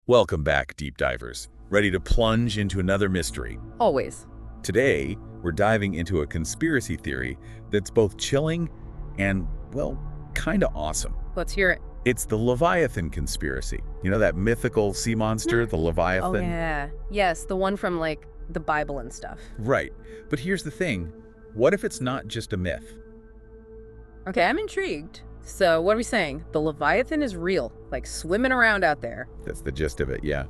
Welcome back, deep divers. Ready to plunge into another mystery? Always. Today, we're diving into a conspiracy theory that's both chilling and, well, kinda awesome. Let's hear it. It's the Leviathan conspiracy. You know that mythical sea monster, the Leviathan? Oh, yeah. Yes, the one from, like, the Bible and stuff. Right. But here's the thing. What if it's not just a myth? Okay, I'm intrigued. So, what are we saying? The Leviathan is real, like swimming around out there. That's the gist of it, yeah.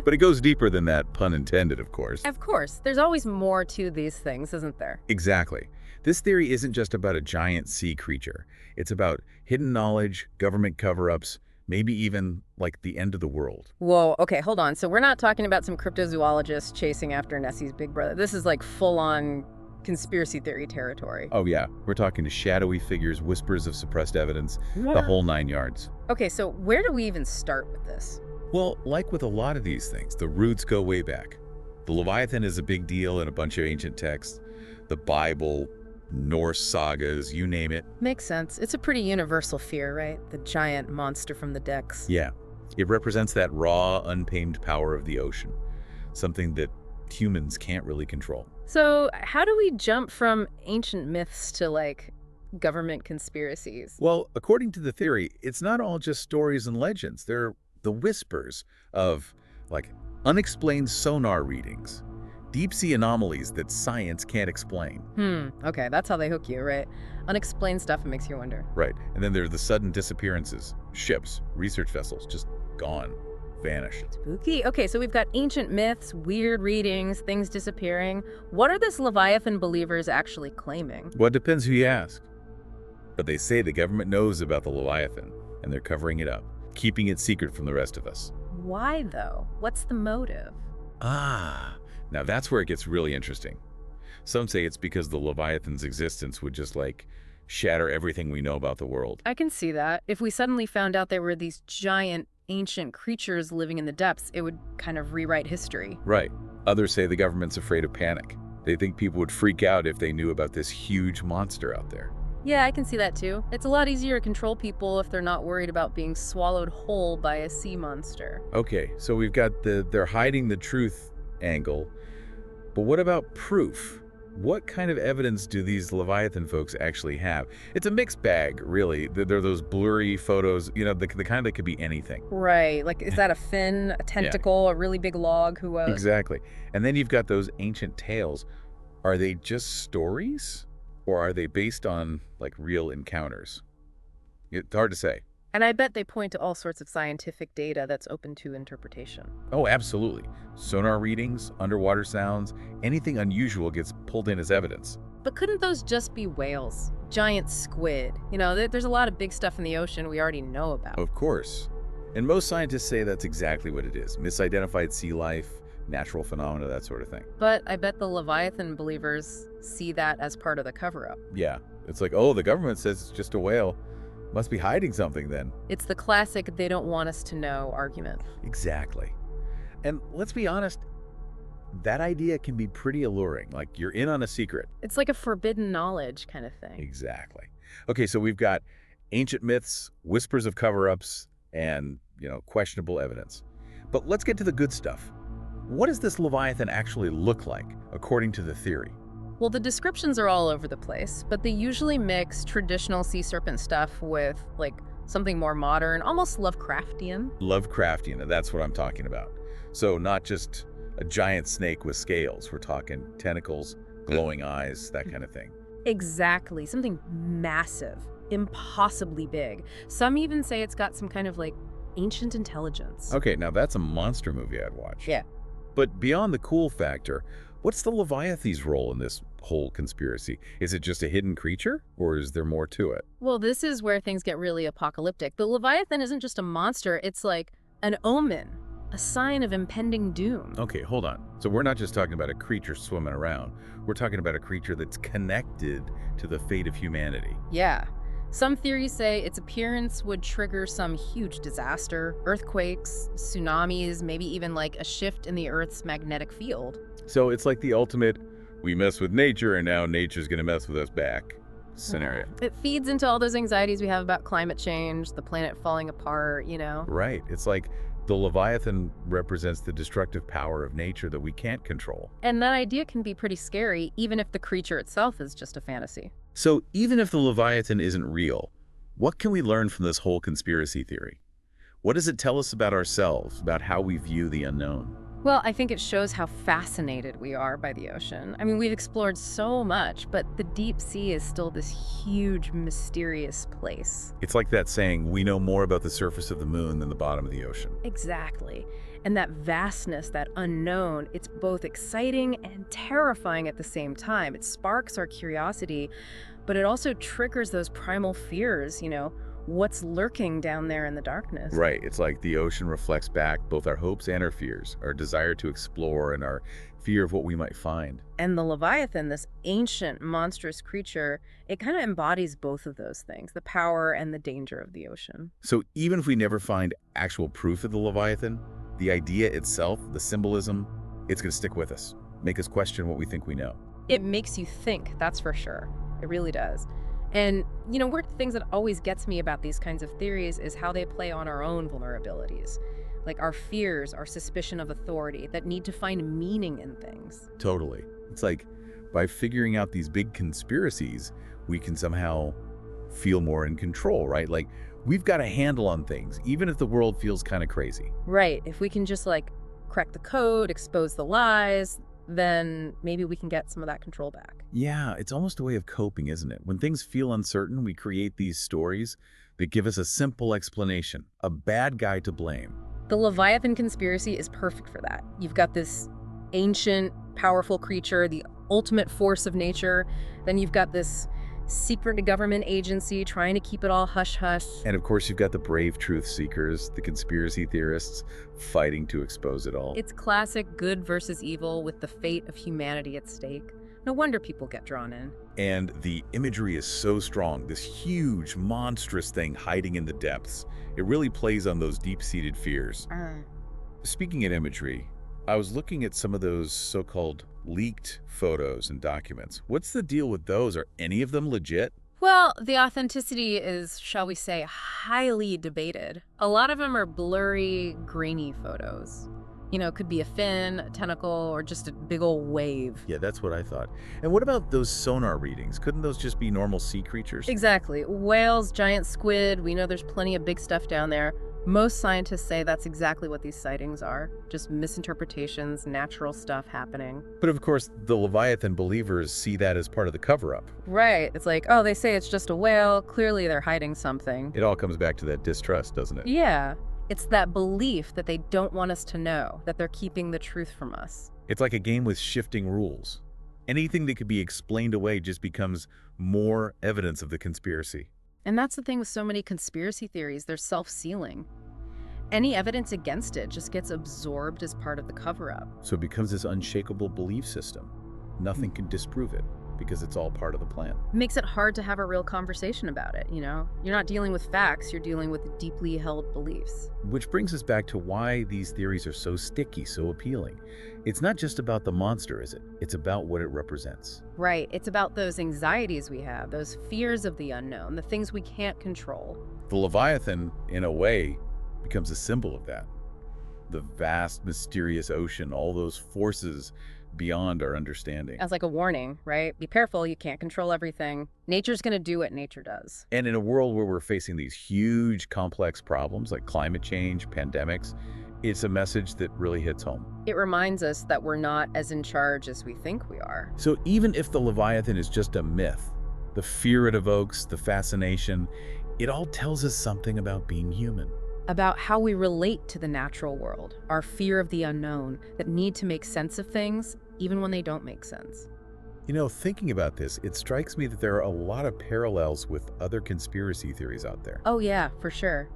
But it goes deeper than that, pun intended, of course. Of course. There's always more to these things, isn't there? Exactly. This theory isn't just about a giant sea creature. It's about hidden knowledge, government cover-ups, maybe even, like, the end of the world. Whoa, okay, hold on. So we're not talking about some cryptozoologist chasing after Nessie's big brother. This is like full-on conspiracy theory territory. Oh, yeah. We're talking to shadowy figures, whispers of suppressed evidence, the whole 9 yards. Okay, so where do we even start with this? Well, like with a lot of these things, the roots go way back. The Leviathan is a big deal in a bunch of ancient texts. The Bible, Norse sagas, you name it. Makes sense. It's a pretty universal fear, right? The giant monster from the decks. Yeah. It represents that raw, untamed power of the ocean, something that humans can't really control. So how do we jump from ancient myths to, like, government conspiracies? Well, according to the theory, it's not all just stories and legends. They're the whispers of, like, unexplained sonar readings, deep-sea anomalies that science can't explain. Okay, that's how they hook you, right? Unexplained stuff, it makes you wonder. Right. And then there's the sudden disappearances. Ships, research vessels, just gone, vanished. Spooky. Okay, so we've got ancient myths, weird readings, things disappearing. What are this Leviathan believers actually claiming? Well, it depends who you ask. But they say the government knows about the Leviathan, and they're covering it up, keeping it secret from the rest of us. Why, though? What's the motive? Now that's where it gets really interesting. Some say it's because the Leviathan's existence would just, like, shatter everything we know about the world. I can see that. If we suddenly found out there were these giant, ancient creatures living in the depths, it would kind of rewrite history. Right. Others say the government's afraid of panic. They think people would freak out if they knew about this huge monster out there. Yeah, I can see that too. It's a lot easier to control people if they're not worried about being swallowed whole by a sea monster. Okay, so we've got the they're hiding the truth angle. But what about proof? What kind of evidence do these Leviathan folks actually have? It's a mixed bag, really. They're those blurry photos, you know, the kind that could be anything. Right, like, is that a fin, a tentacle, a really big log? Who knows? Exactly. And then you've got those ancient tales. Are they just stories? Or are they based on, like, real encounters? It's hard to say. And I bet they point to all sorts of scientific data that's open to interpretation. Oh, absolutely. Sonar readings, underwater sounds, anything unusual gets pulled in as evidence. But couldn't those just be whales? Giant squid? You know, there's a lot of big stuff in the ocean we already know about. Of course. And most scientists say that's exactly what it is. Misidentified sea life, natural phenomena, that sort of thing. But I bet the Leviathan believers see that as part of the cover-up. Yeah. It's like, oh, the government says it's just a whale. Must be hiding something then. It's the classic they don't want us to know argument. Exactly. And let's be honest, that idea can be pretty alluring. Like, you're in on a secret. It's like a forbidden knowledge kind of thing. Exactly. Okay, so we've got ancient myths, whispers of cover-ups, and, you know, questionable evidence. But let's get to the good stuff. What does this Leviathan actually look like, according to the theory? Well, the descriptions are all over the place, but they usually mix traditional sea serpent stuff with, like, something more modern, almost Lovecraftian. Lovecraftian, that's what I'm talking about. So not just a giant snake with scales. We're talking tentacles, glowing eyes, that kind of thing. Exactly. Something massive, impossibly big. Some even say it's got some kind of, like, ancient intelligence. Okay, now that's a monster movie I'd watch. Yeah. But beyond the cool factor, what's the Leviathan's role in this whole conspiracy? Is it just a hidden creature, or is there more to it? Well, this is where things get really apocalyptic. The Leviathan isn't just a monster, it's like an omen, a sign of impending doom. Okay, hold on. So we're not just talking about a creature swimming around. We're talking about a creature that's connected to the fate of humanity. Yeah. Some theories say its appearance would trigger some huge disaster, earthquakes, tsunamis, maybe even like a shift in the Earth's magnetic field. So it's like the ultimate, we mess with nature and now nature's gonna mess with us back scenario. It feeds into all those anxieties we have about climate change, the planet falling apart, you know? Right. It's like The Leviathan represents the destructive power of nature that we can't control. And that idea can be pretty scary, even if the creature itself is just a fantasy. So even if the Leviathan isn't real, what can we learn from this whole conspiracy theory? What does it tell us about ourselves, about how we view the unknown? Well, I think it shows how fascinated we are by the ocean. I mean, we've explored so much, but the deep sea is still this huge, mysterious place. It's like that saying, we know more about the surface of the moon than the bottom of the ocean. Exactly. And that vastness, that unknown, it's both exciting and terrifying at the same time. It sparks our curiosity, but it also triggers those primal fears, what's lurking down there in the darkness. Right. It's like the ocean reflects back both our hopes and our fears, our desire to explore and our fear of what we might find. And the Leviathan, this ancient, monstrous creature, it kind of embodies both of those things, the power and the danger of the ocean. So even if we never find actual proof of the Leviathan, the idea itself, the symbolism, it's going to stick with us, make us question what we think we know. It makes you think, that's for sure. It really does. And, one of the things that always gets me about these kinds of theories is how they play on our own vulnerabilities. Like our fears, our suspicion of authority, that need to find meaning in things. Totally. It's like by figuring out these big conspiracies, we can somehow feel more in control, right? Like we've got a handle on things, even if the world feels kind of crazy. Right. If we can just crack the code, expose the lies, then maybe we can get some of that control back. Yeah, it's almost a way of coping, isn't it? When things feel uncertain, we create these stories that give us a simple explanation, a bad guy to blame. The Leviathan conspiracy is perfect for that. You've got this ancient, powerful creature, the ultimate force of nature. Then you've got this secret government agency trying to keep it all hush-hush. And of course, you've got the brave truth seekers, the conspiracy theorists, fighting to expose it all. It's classic good versus evil with the fate of humanity at stake. No wonder people get drawn in. And the imagery is so strong, this huge, monstrous thing hiding in the depths. It really plays on those deep-seated fears. Speaking of imagery, I was looking at some of those so-called leaked photos and documents. What's the deal with those? Are any of them legit? Well, the authenticity is, shall we say, highly debated. A lot of them are blurry, grainy photos. It could be a fin, a tentacle, or just a big old wave. Yeah, that's what I thought. And what about those sonar readings? Couldn't those just be normal sea creatures? Exactly. Whales, giant squid, we know there's plenty of big stuff down there. Most scientists say that's exactly what these sightings are. Just misinterpretations, natural stuff happening. But of course, the Leviathan believers see that as part of the cover-up. Right. It's like, oh, they say it's just a whale. Clearly they're hiding something. It all comes back to that distrust, doesn't it? Yeah. It's that belief that they don't want us to know, that they're keeping the truth from us. It's like a game with shifting rules. Anything that could be explained away just becomes more evidence of the conspiracy. And that's the thing with so many conspiracy theories, they're self-sealing. Any evidence against it just gets absorbed as part of the cover-up. So it becomes this unshakable belief system. Nothing can disprove it because it's all part of the plan. It makes it hard to have a real conversation about it, You're not dealing with facts, you're dealing with deeply held beliefs. Which brings us back to why these theories are so sticky, so appealing. It's not just about the monster, is it? It's about what it represents. Right. It's about those anxieties we have, those fears of the unknown, the things we can't control. The Leviathan, in a way, becomes a symbol of that. The vast, mysterious ocean, all those forces beyond our understanding. As like a warning, right? Be careful, you can't control everything. Nature's going to do what nature does. And in a world where we're facing these huge, complex problems like climate change, pandemics, it's a message that really hits home. It reminds us that we're not as in charge as we think we are. So even if the Leviathan is just a myth, the fear it evokes, the fascination, it all tells us something about being human. About how we relate to the natural world, our fear of the unknown, that need to make sense of things, even when they don't make sense. Thinking about this, it strikes me that there are a lot of parallels with other conspiracy theories out there. Oh yeah, for sure.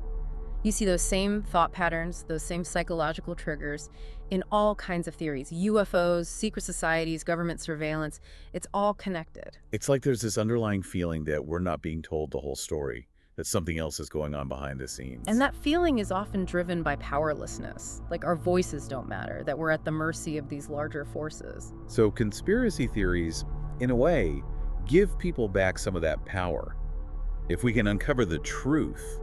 You see those same thought patterns, those same psychological triggers in all kinds of theories. UFOs, secret societies, government surveillance, it's all connected. It's like there's this underlying feeling that we're not being told the whole story, that something else is going on behind the scenes. And that feeling is often driven by powerlessness, like our voices don't matter, that we're at the mercy of these larger forces. So conspiracy theories, in a way, give people back some of that power. If we can uncover the truth,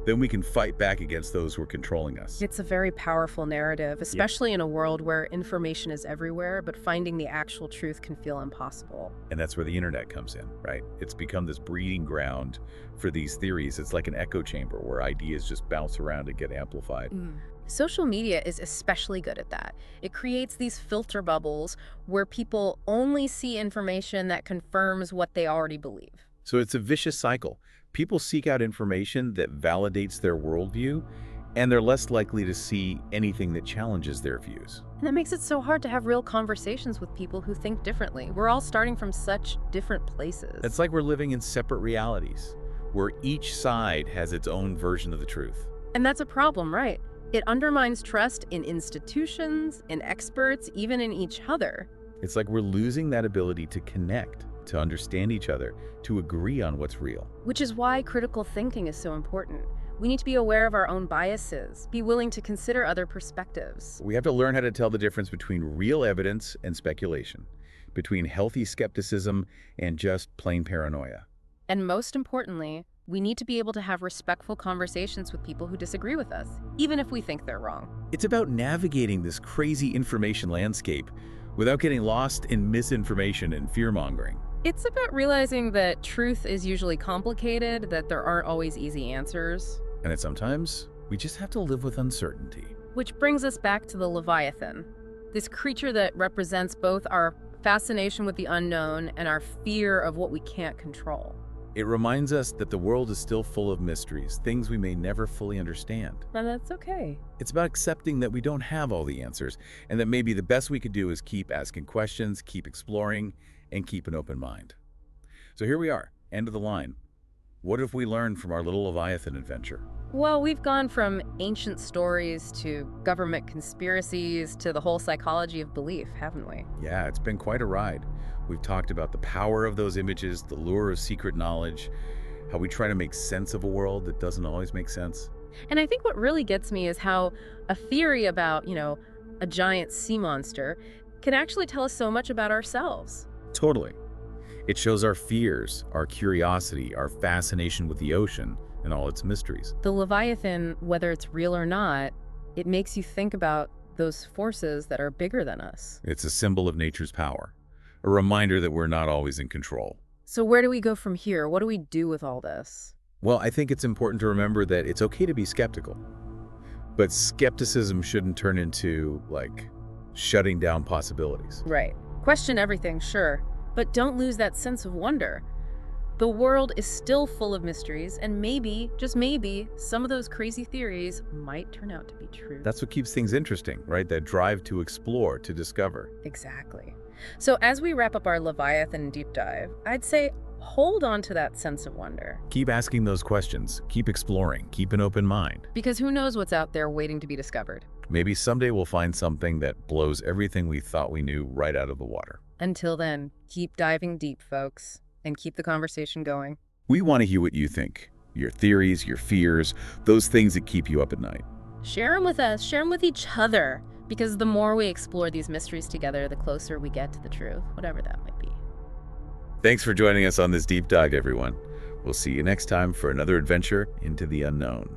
then we can fight back against those who are controlling us. It's a very powerful narrative, especially in a world where information is everywhere, but finding the actual truth can feel impossible. And that's where the internet comes in, right? It's become this breeding ground for these theories. It's like an echo chamber where ideas just bounce around and get amplified. Social media is especially good at that. It creates these filter bubbles where people only see information that confirms what they already believe. So it's a vicious cycle. People seek out information that validates their worldview, and they're less likely to see anything that challenges their views. And that makes it so hard to have real conversations with people who think differently. We're all starting from such different places. It's like we're living in separate realities, where each side has its own version of the truth. And that's a problem, right? It undermines trust in institutions, in experts, even in each other. It's like we're losing that ability to connect, to understand each other, to agree on what's real. Which is why critical thinking is so important. We need to be aware of our own biases, be willing to consider other perspectives. We have to learn how to tell the difference between real evidence and speculation, between healthy skepticism and just plain paranoia. And most importantly, we need to be able to have respectful conversations with people who disagree with us, even if we think they're wrong. It's about navigating this crazy information landscape without getting lost in misinformation and fear-mongering. It's about realizing that truth is usually complicated, that there aren't always easy answers. And that sometimes we just have to live with uncertainty. Which brings us back to the Leviathan, this creature that represents both our fascination with the unknown and our fear of what we can't control. It reminds us that the world is still full of mysteries, things we may never fully understand. And that's okay. It's about accepting that we don't have all the answers, and that maybe the best we could do is keep asking questions, keep exploring, and keep an open mind. So here we are, end of the line. What have we learned from our little Leviathan adventure? Well, we've gone from ancient stories to government conspiracies to the whole psychology of belief, haven't we? Yeah, it's been quite a ride. We've talked about the power of those images, the lure of secret knowledge, how we try to make sense of a world that doesn't always make sense. And I think what really gets me is how a theory about, a giant sea monster can actually tell us so much about ourselves. Totally. It shows our fears, our curiosity, our fascination with the ocean and all its mysteries. The Leviathan, whether it's real or not, it makes you think about those forces that are bigger than us. It's a symbol of nature's power, a reminder that we're not always in control. So where do we go from here? What do we do with all this? Well, I think it's important to remember that it's okay to be skeptical, but skepticism shouldn't turn into, shutting down possibilities. Right. Question everything, sure, but don't lose that sense of wonder. The world is still full of mysteries, and maybe, just maybe, some of those crazy theories might turn out to be true. That's what keeps things interesting, right? That drive to explore, to discover. Exactly. So as we wrap up our Leviathan deep dive, I'd say hold on to that sense of wonder. Keep asking those questions, keep exploring, keep an open mind. Because who knows what's out there waiting to be discovered. Maybe someday we'll find something that blows everything we thought we knew right out of the water. Until then, keep diving deep, folks, and keep the conversation going. We want to hear what you think. Your theories, your fears, those things that keep you up at night. Share them with us, share them with each other, because the more we explore these mysteries together, the closer we get to the truth, whatever that might be. Thanks for joining us on this deep dive, everyone. We'll see you next time for another adventure into the unknown.